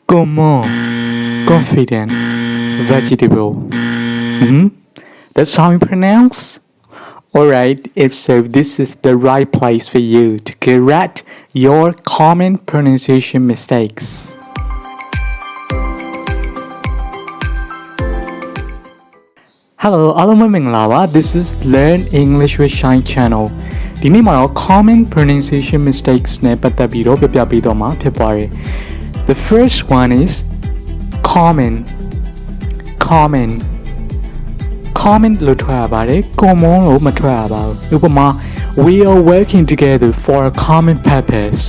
Common, confident, vegetable. That's how you pronounce? Alright, if so, this is the right place for you to correct your common pronunciation mistakes. Hello, အားလုံးပဲမင်္ဂလာပါ This is Learn English with Shine Channel. ဒီနေ့မှာတော့ common pronunciation mistakes နဲ့ပတ်သက်ပြီးတော့ပြပေးတော့မှာဖြစ်ပါတယ် The first one is common လို့ထွက်ရပါတယ် common လို့မထွက်ရပါဘူးဥပမာ We are working together for a common purpose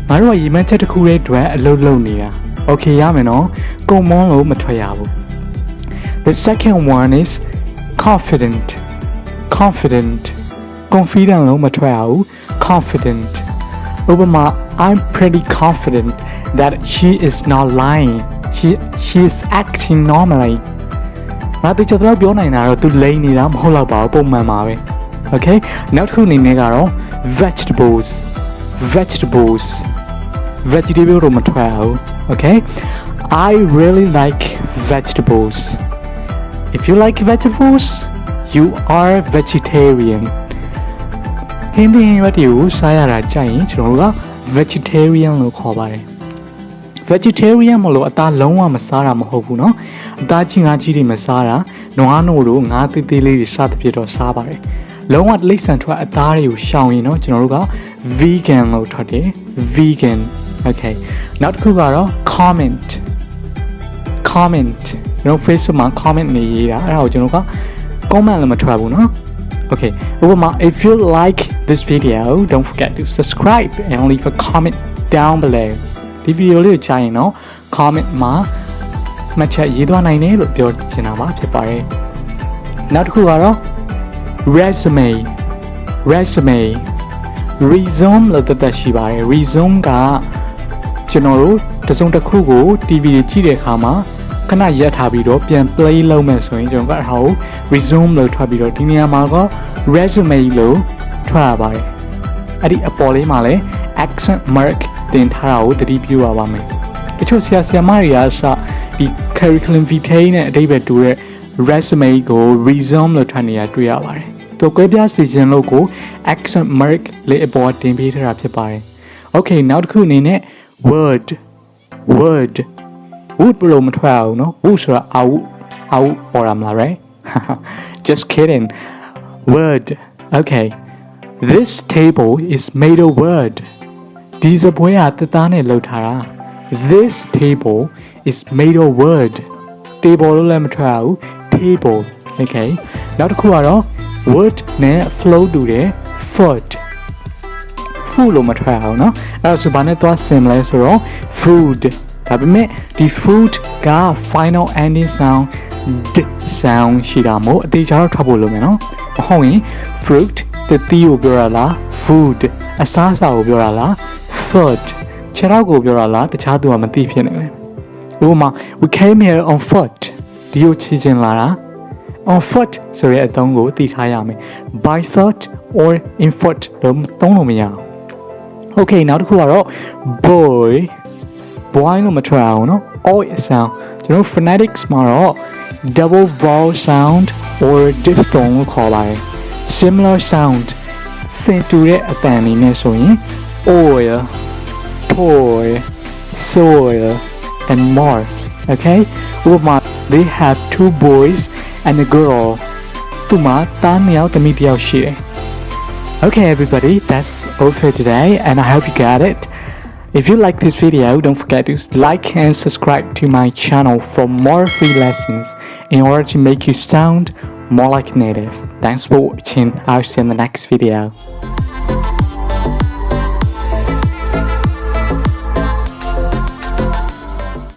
ငါတို့ကရည်မှန်းချက်တစ်ခုရဲ့အတွက်အလုပ်လုပ်နေတာ Okay ရမယ်နော် common လို့မထွက်ရဘူး The second one is confident လို့မထွက်ရဘူး confident ဥပမာ I'm pretty confident that she is not lying she is acting normally ငါတို့ချက်တော့ပြောနိုင်တာတော့သူလိမ့်နေတာမဟုတ်တော့ပါဘူးပုံမှန်ပါပဲ Okay နောက်တစ်ခုအနေနဲ့ကတော့ vegetables vegetable တော့မထွက်ရဘူး Okay I really like vegetables If you like vegetables you are vegetarian ဟင်းသီးဟင်းရွက်တွေကိုစားရတာကြိုက်ရင်ကျွန်တော်တို့က vegetarian လို့ခေါ်ပါတယ် vegetarian မလို့အသားလုံးဝမစားတာမဟုတ်ဘူးเนาะအသားကြီးငါးကြီးတွေမစားတာနွားနို့တို့ငါးသေးသေးလေးတွေစားတဲ့ပြတော့စားပါတယ်လုံးဝတိရစ္ဆာန်ထွက်အသားတွေကိုရှောင်ရင်เนาะကျွန်တော်တို့က vegan လို့ထွက်တယ် vegan okay နောက်တစ်ခုကတော့ comment ကျွန်တော် Facebook မှာ comment နေရေးတာအဲ့ဒါကိုကျွန်တော်က comment လည်းမထွက်ဘူးเนาะOkay, if you like this video, don't forget to subscribe and leave a comment down below. ဒီ video လေးကိုကြားရင်တော့ comment မှာမှတ်ချက်ရေးသွားနိုင်တယ်လို့ပြောချင်တာပါဖြစ်ပါတယ်။နောက်တစ်ခုကတော့ resume resume လို့သက်ရှိပါတယ် resume ကကျွန်တော်တို့တစ်စုံတစ်ခုကို TV တွေကြည့်တဲ့အခါမှာခဏရပ်ထားပြီးတော့ပြန် play လုပ်မယ်ဆိုရင်ကျွန်တော်ကအဲ့ဒါကို resume လို့ထွက်ပြီးတော့ဒီနေရာမှာက resume လို့ထွက်ရပါတယ်အဲ့ဒီအပေါ်လေးမှာလည်း accent mark တင်ထားတာကိုသတိပြုရပါမယ်တချို့ဆရာမတွေကဒီ curriculum vitae နဲ့အဓိပ္ပာယ်တူတဲ့ resume ကို resume လို့ထွက်နေတာတွေ့ရပါတယ်သူကွဲပြားစီခြင်းလို့ကို accent mark လေးအပေါ်တင်ပေးထားတာဖြစ်ပါတယ် Okay နောက်တစ်ခုအနေနဲ့ word wood လို့မထွက်အောင်နော် wood ဆိုတာ out ပေါ်လာမလား right just kidding word okay this table is made of wood ဒီစပွဲကတသားနဲ့လုပ်ထားတာ this table is made of wood table လို့လည်းမထွက်အောင် table okay နောက်တစ်ခုကတော့ wood နဲ့ flow တူတယ် foot လို့မထွက်အောင်နော်အဲ့ဒါဆိုဘာနဲ့သွားဆင်မလဲဆိုတော့ food ဒါပေမဲ့ဒီ food က final ending sound d sound ရှိတာမို့အသေးချာတော့ထွက်ဖို့လုပ်မယ်နော်မဟုတ်ရင် fruit တတိကိုပြောရလား food အစားအစာကိုပြောရလား foot ခြေထောက်ကိုပြောရလားတခြားသူကမသိဖြစ်နေတယ်ဥပမာ we came here on foot ဒီကိုချီချင်လာတာ on foot ဆိုတဲ့အသုံးကိုသိထားရမယ် by foot or in foot လို့သုံးလို့မရအောင် Okay နောက်တစ်ခုကတော့ boy လို့မထွက်အောင်နော် oi sound ကျွန်တော် phonetics မှာတော့ double vowel sound or diphthong လို့ခေါ်ပါတယ် similar sound ဆင်တူတဲ့အတန်လေးနဲ့ဆိုရင် oil toy soil and more okay ဥပမာ they have two boys and a girl သူမှာသားနှစ်ယောက်သမီးတစ်ယောက်ရှိတယ် Okay everybody, that's all for today and I hope you got it. If you like this video, don't forget to like and subscribe to my channel for more free lessons in order to make you sound more like native. Thanks for watching. I'll see you in the next video.